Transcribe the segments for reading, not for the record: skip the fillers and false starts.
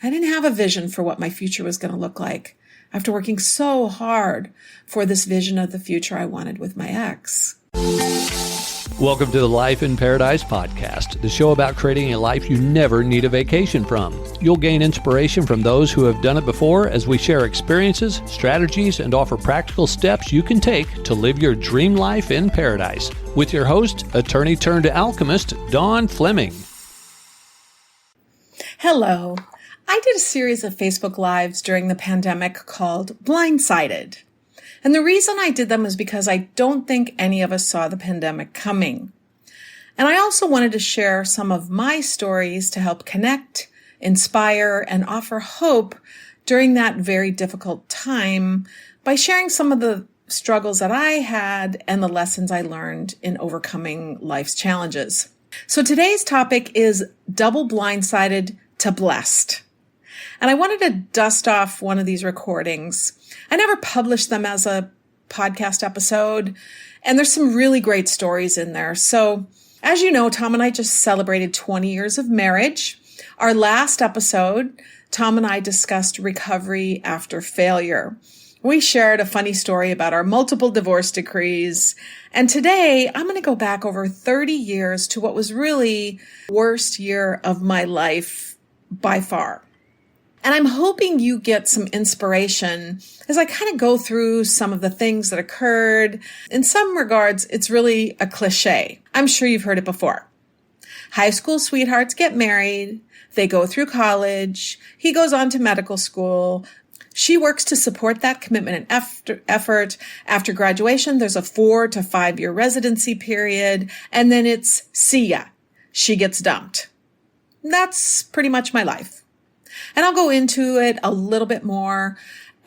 I didn't have a vision for what my future was going to look like after working so hard for this vision of the future I wanted with my ex. Welcome to the Life in Paradise podcast, the show about creating a life you never need a vacation from. You'll gain inspiration from those who have done it before as we share experiences, strategies, and offer practical steps you can take to live your dream life in paradise. With your host, attorney turned alchemist, Dawn Fleming. Hello. I did a series of Facebook Lives during the pandemic called Blindsided. And the reason I did them is because I don't think any of us saw the pandemic coming. And I also wanted to share some of my stories to help connect, inspire, and offer hope during that very difficult time by sharing some of the struggles that I had and the lessons I learned in overcoming life's challenges. So today's topic is double blindsided to blessed. And I wanted to dust off one of these recordings. I never published them as a podcast episode, and there's some really great stories in there. So, as you know, Tom and I just celebrated 20 years of marriage. Our last episode, Tom and I discussed recovery after failure. We shared a funny story about our multiple divorce decrees. And today, I'm going to go back over 30 years to what was really the worst year of my life by far. And I'm hoping you get some inspiration as I kind of go through some of the things that occurred. In some regards, it's really a cliche. I'm sure you've heard it before. High school sweethearts get married. They go through college. He goes on to medical school. She works to support that commitment and effort. After graduation, there's a 4 to 5 year residency period. And then it's see ya. She gets dumped. That's pretty much my life. And I'll go into it a little bit more.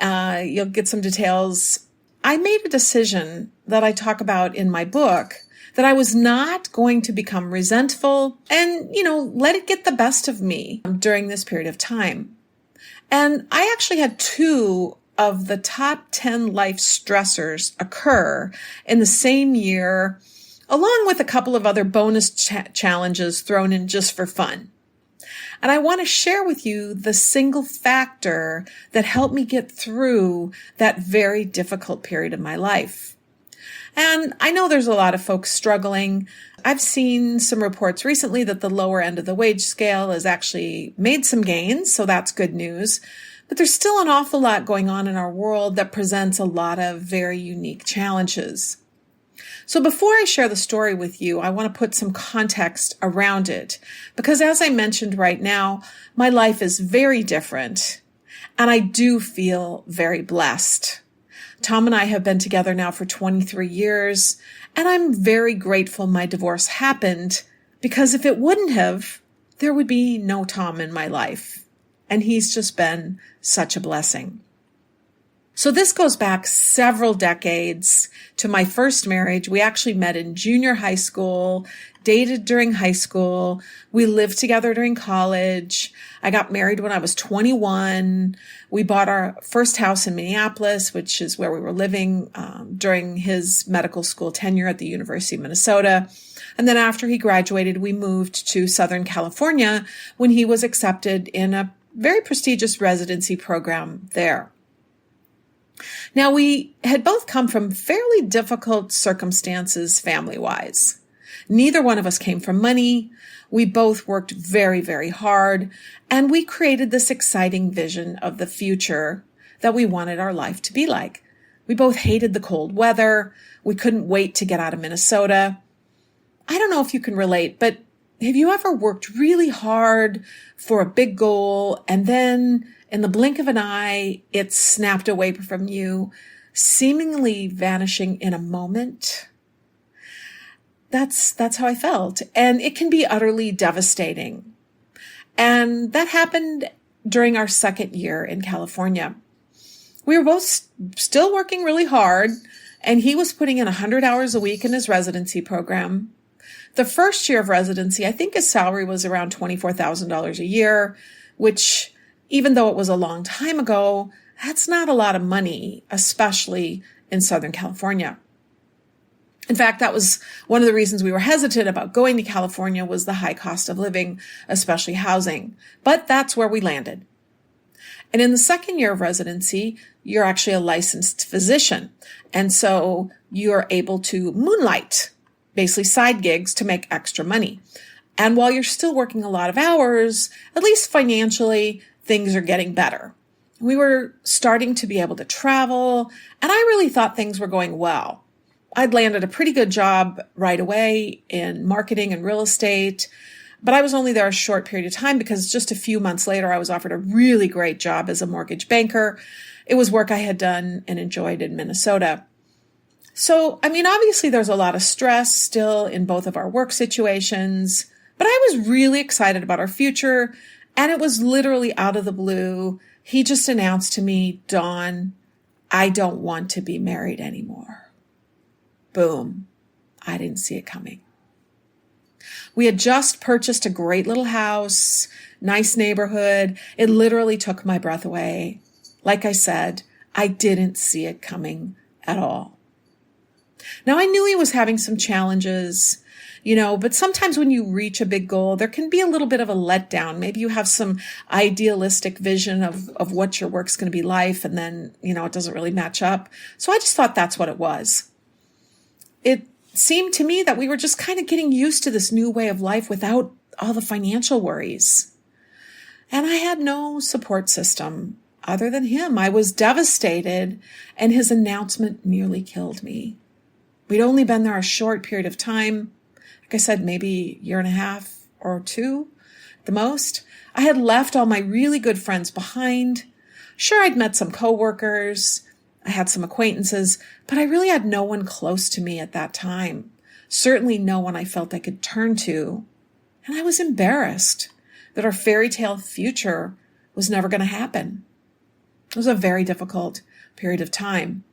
You'll get some details. I made a decision that I talk about in my book that I was not going to become resentful and, let it get the best of me during this period of time. And I actually had 2 of the top 10 life stressors occur in the same year, along with a couple of other bonus challenges thrown in just for fun. And I want to share with you the single factor that helped me get through that very difficult period of my life. And I know there's a lot of folks struggling. I've seen some reports recently that the lower end of the wage scale has actually made some gains, so that's good news. But there's still an awful lot going on in our world that presents a lot of very unique challenges. So before I share the story with you, I want to put some context around it, because as I mentioned right now, my life is very different, and I do feel very blessed. Tom and I have been together now for 23 years, and I'm very grateful my divorce happened, because if it wouldn't have, there would be no Tom in my life, and he's just been such a blessing. So this goes back several decades to my first marriage. We actually met in junior high school, dated during high school. We lived together during college. I got married when I was 21. We bought our first house in Minneapolis, which is where we were living during his medical school tenure at the University of Minnesota. And then after he graduated, we moved to Southern California when he was accepted in a very prestigious residency program there. Now, we had both come from fairly difficult circumstances family-wise. Neither one of us came from money. We both worked very, very hard, and we created this exciting vision of the future that we wanted our life to be like. We both hated the cold weather. We couldn't wait to get out of Minnesota. I don't know if you can relate, but have you ever worked really hard for a big goal and then in the blink of an eye, it's snapped away from you, seemingly vanishing in a moment? That's how I felt. And it can be utterly devastating. And that happened during our second year in California. We were both still working really hard, and he was putting in 100 hours a week in his residency program. The first year of residency, I think his salary was around $24,000 a year, which, even though it was a long time ago, that's not a lot of money, especially in Southern California. In fact, that was one of the reasons we were hesitant about going to California was the high cost of living, especially housing. But that's where we landed. And in the second year of residency, you're actually a licensed physician. And so you're able to moonlight, basically side gigs to make extra money. And while you're still working a lot of hours, at least financially, things are getting better. We were starting to be able to travel, and I really thought things were going well. I'd landed a pretty good job right away in marketing and real estate, but I was only there a short period of time because just a few months later, I was offered a really great job as a mortgage banker. It was work I had done and enjoyed in Minnesota. So, obviously there's a lot of stress still in both of our work situations, but I was really excited about our future, and it was literally out of the blue. He just announced to me, Dawn, I don't want to be married anymore. Boom. I didn't see it coming. We had just purchased a great little house, nice neighborhood. It literally took my breath away. Like I said, I didn't see it coming at all. Now, I knew he was having some challenges, but sometimes when you reach a big goal, there can be a little bit of a letdown. Maybe you have some idealistic vision of what your work's going to be like, and then, it doesn't really match up. So I just thought that's what it was. It seemed to me that we were just kind of getting used to this new way of life without all the financial worries. And I had no support system other than him. I was devastated, and his announcement nearly killed me. We'd only been there a short period of time. Like I said, maybe a year and a half or two, the most. I had left all my really good friends behind. Sure, I'd met some coworkers. I had some acquaintances, but I really had no one close to me at that time. Certainly no one I felt I could turn to. And I was embarrassed that our fairy tale future was never going to happen. It was a very difficult period of time.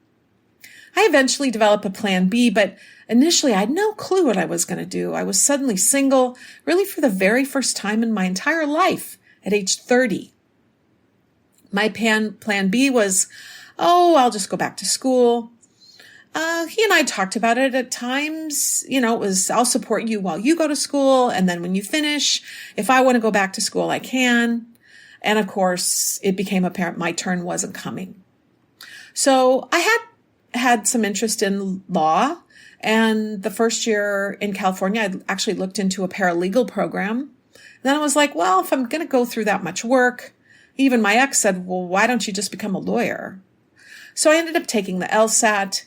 I eventually developed a plan B, but initially I had no clue what I was going to do. I was suddenly single, really for the very first time in my entire life at age 30. My plan B was, I'll just go back to school. He and I talked about it at times. It was, I'll support you while you go to school. And then when you finish, if I want to go back to school, I can. And of course, it became apparent my turn wasn't coming. So I had some interest in law. And the first year in California, I actually looked into a paralegal program. Then I was like, well, if I'm going to go through that much work, even my ex said, well, why don't you just become a lawyer? So I ended up taking the LSAT,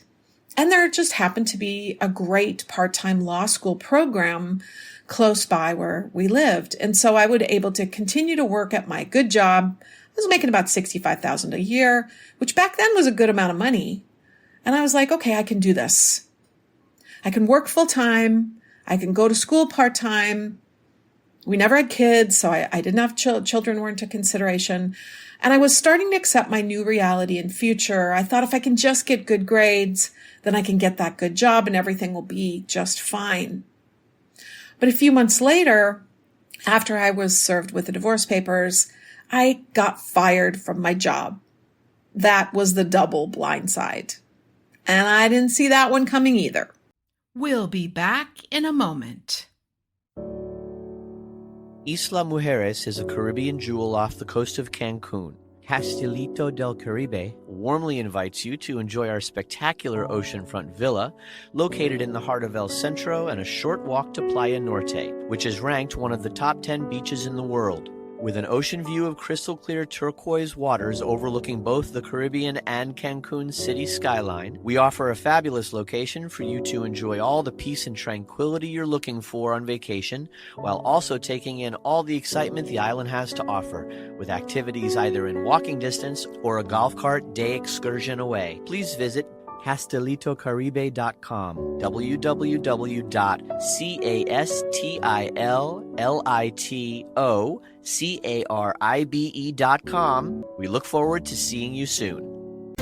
and there just happened to be a great part-time law school program close by where we lived. And so I was able to continue to work at my good job. I was making about $65,000 a year, which back then was a good amount of money. And I was like, okay, I can do this. I can work full time. I can go to school part time. We never had kids, so I didn't have children weren't a consideration. And I was starting to accept my new reality and future. I thought if I can just get good grades, then I can get that good job and everything will be just fine. But a few months later, after I was served with the divorce papers, I got fired from my job. That was the double blindside. And I didn't see that one coming either. We'll be back in a moment. Isla Mujeres is a Caribbean jewel off the coast of Cancun. Castilito del Caribe warmly invites you to enjoy our spectacular oceanfront villa located in the heart of El Centro and a short walk to Playa Norte, which is ranked one of the top 10 beaches in the world. With an ocean view of crystal clear turquoise waters overlooking both the Caribbean and Cancun city skyline, we offer a fabulous location for you to enjoy all the peace and tranquility you're looking for on vacation, while also taking in all the excitement the island has to offer, with activities either in walking distance or a golf cart day excursion away. Please visit CastilitoCaribe.com, www.CastilitoCaribe.com. We look forward to seeing you soon.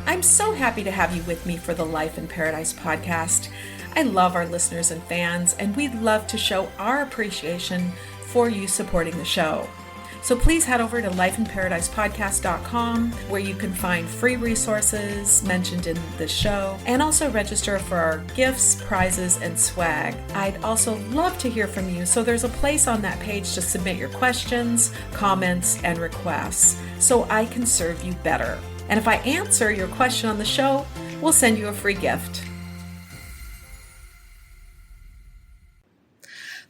I'm so happy to have you with me for the Life in Paradise podcast. I love our listeners and fans, and we'd love to show our appreciation for you supporting the show. So please head over to lifeinparadisepodcast.com where you can find free resources mentioned in the show and also register for our gifts, prizes, and swag. I'd also love to hear from you. So there's a place on that page to submit your questions, comments, and requests so I can serve you better. And if I answer your question on the show, we'll send you a free gift.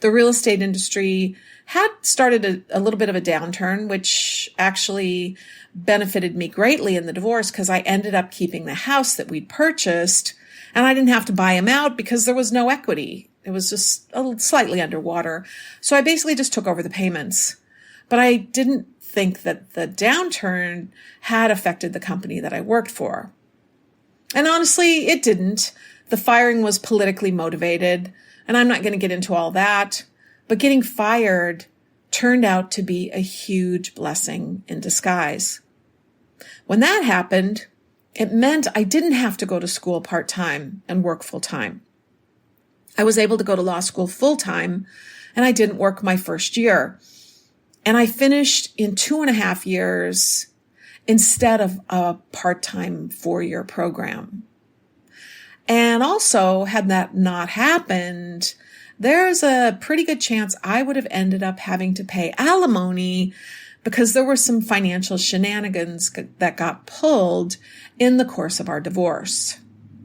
The real estate industry had started a little bit of a downturn, which actually benefited me greatly in the divorce because I ended up keeping the house that we'd purchased and I didn't have to buy him out because there was no equity. It was just slightly underwater. So I basically just took over the payments. But I didn't think that the downturn had affected the company that I worked for. And honestly, it didn't. The firing was politically motivated, and I'm not going to get into all that. But getting fired turned out to be a huge blessing in disguise. When that happened, it meant I didn't have to go to school part-time and work full-time. I was able to go to law school full-time, and I didn't work my first year. And I finished in 2.5 years instead of a part-time 4-year program. And also, had that not happened, there's a pretty good chance I would have ended up having to pay alimony because there were some financial shenanigans that got pulled in the course of our divorce.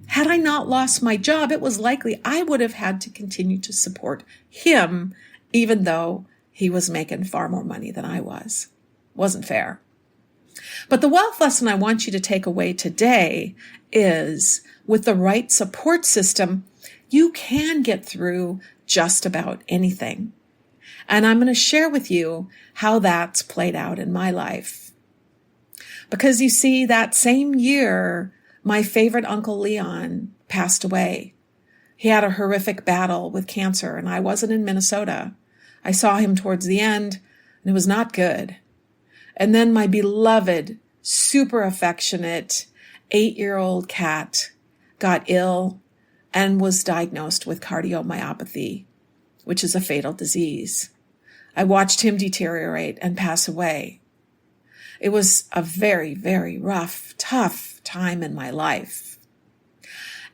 Had I not lost my job, it was likely I would have had to continue to support him, even though he was making far more money than I was. Wasn't fair. But the wealth lesson I want you to take away today is with the right support system, you can get through just about anything. And I'm going to share with you how that's played out in my life. Because you see, that same year, my favorite Uncle Leon passed away. He had a horrific battle with cancer, and I wasn't in Minnesota. I saw him towards the end, and it was not good. And then my beloved, super affectionate 8-year-old cat got ill and was diagnosed with cardiomyopathy, which is a fatal disease. I watched him deteriorate and pass away. It was a very, very rough, tough time in my life.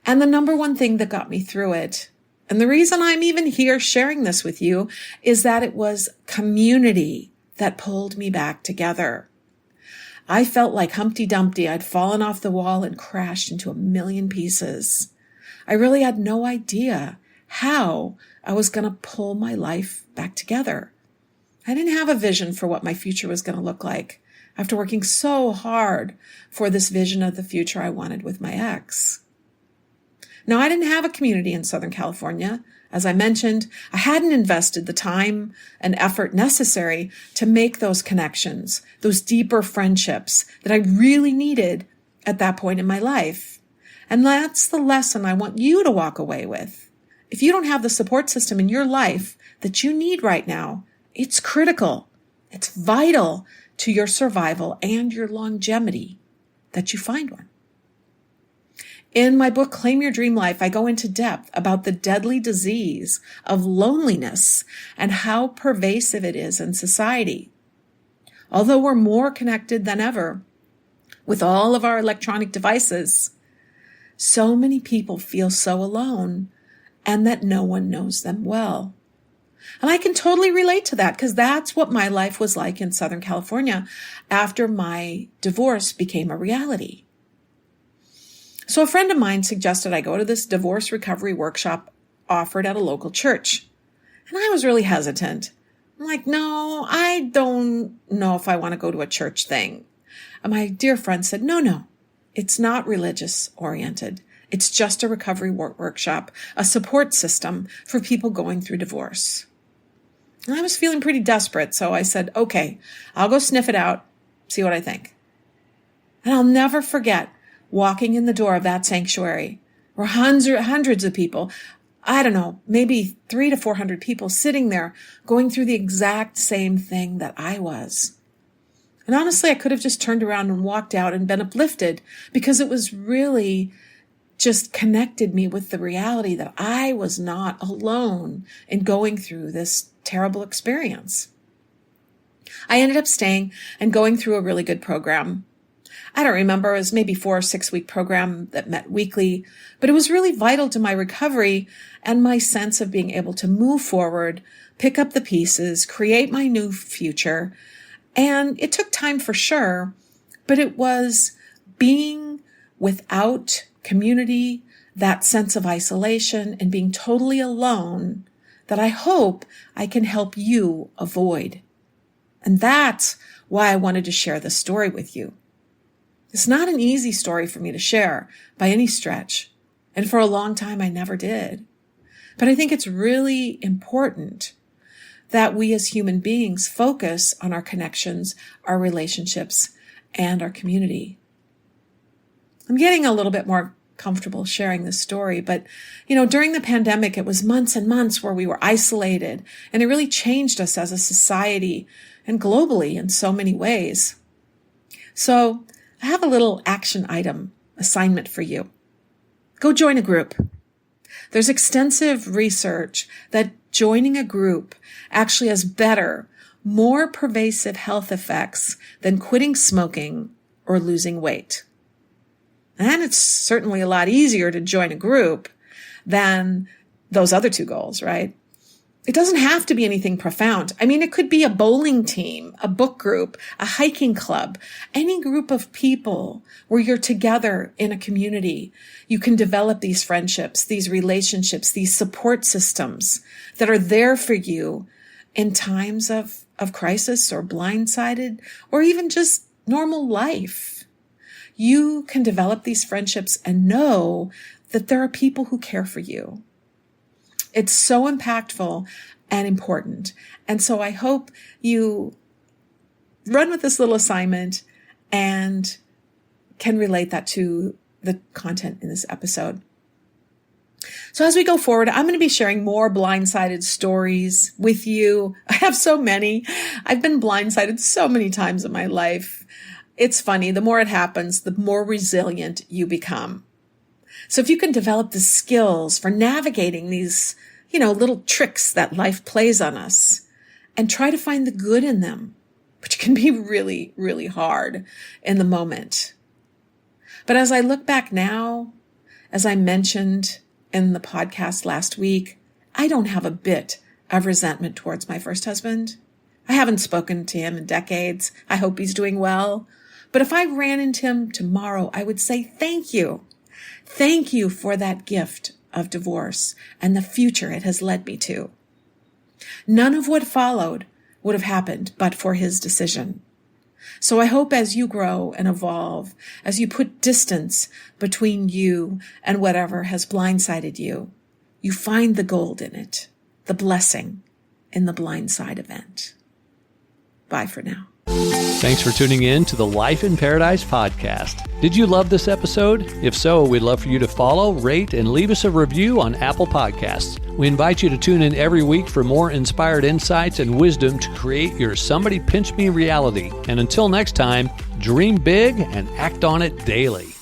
And the number one thing that got me through it, and the reason I'm even here sharing this with you, is that it was community that pulled me back together. I felt like Humpty Dumpty. I'd fallen off the wall and crashed into a million pieces. I really had no idea how I was going to pull my life back together. I didn't have a vision for what my future was going to look like after working so hard for this vision of the future I wanted with my ex. Now, I didn't have a community in Southern California. As I mentioned, I hadn't invested the time and effort necessary to make those connections, those deeper friendships that I really needed at that point in my life. And that's the lesson I want you to walk away with. If you don't have the support system in your life that you need right now, it's critical. It's vital to your survival and your longevity that you find one. In my book, Claim Your Dream Life, I go into depth about the deadly disease of loneliness and how pervasive it is in society. Although we're more connected than ever with all of our electronic devices, so many people feel so alone and that no one knows them well. And I can totally relate to that because that's what my life was like in Southern California after my divorce became a reality. So a friend of mine suggested I go to this divorce recovery workshop offered at a local church. And I was really hesitant. I'm like, no, I don't know if I want to go to a church thing. And my dear friend said, no, it's not religious oriented. It's just a recovery workshop, a support system for people going through divorce. And I was feeling pretty desperate, so I said, okay, I'll go sniff it out, see what I think. And I'll never forget walking in the door of that sanctuary where hundreds of people, I don't know, maybe 300 to 400 people sitting there going through the exact same thing that I was. And honestly, I could have just turned around and walked out and been uplifted because it was really just connected me with the reality that I was not alone in going through this terrible experience. I ended up staying and going through a really good program. I don't remember, it was maybe 4 or 6 week program that met weekly, but it was really vital to my recovery and my sense of being able to move forward, pick up the pieces, create my new future. And it took time for sure, but it was being without community, that sense of isolation and being totally alone that I hope I can help you avoid. And that's why I wanted to share this story with you. It's not an easy story for me to share by any stretch. And for a long time, I never did. But I think it's really important that we as human beings focus on our connections, our relationships, and our community. I'm getting a little bit more comfortable sharing this story, but during the pandemic, it was months and months where we were isolated, and it really changed us as a society and globally in so many ways. So I have a little action item assignment for you. Go join a group. There's extensive research that joining a group actually has better, more pervasive health effects than quitting smoking or losing weight. And it's certainly a lot easier to join a group than those other two goals, right? It doesn't have to be anything profound. I mean, it could be a bowling team, a book group, a hiking club, any group of people where you're together in a community. You can develop these friendships, these relationships, these support systems that are there for you in times of crisis or blindsided or even just normal life. You can develop these friendships and know that there are people who care for you. It's so impactful and important. And so I hope you run with this little assignment and can relate that to the content in this episode. So as we go forward, I'm going to be sharing more blindsided stories with you. I have so many. I've been blindsided so many times in my life. It's funny. The more it happens, the more resilient you become. So if you can develop the skills for navigating these, little tricks that life plays on us and try to find the good in them, which can be really, really hard in the moment. But as I look back now, as I mentioned in the podcast last week, I don't have a bit of resentment towards my first husband. I haven't spoken to him in decades. I hope he's doing well. But if I ran into him tomorrow, I would say, thank you. Thank you for that gift of divorce and the future it has led me to. None of what followed would have happened but for his decision. So I hope as you grow and evolve, as you put distance between you and whatever has blindsided you, you find the gold in it, the blessing in the blindside event. Bye for now. Thanks for tuning in to the Life in Paradise podcast. Did you love this episode? If so, we'd love for you to follow, rate, and leave us a review on Apple Podcasts. We invite you to tune in every week for more inspired insights and wisdom to create your Somebody Pinch Me reality. And until next time, dream big and act on it daily.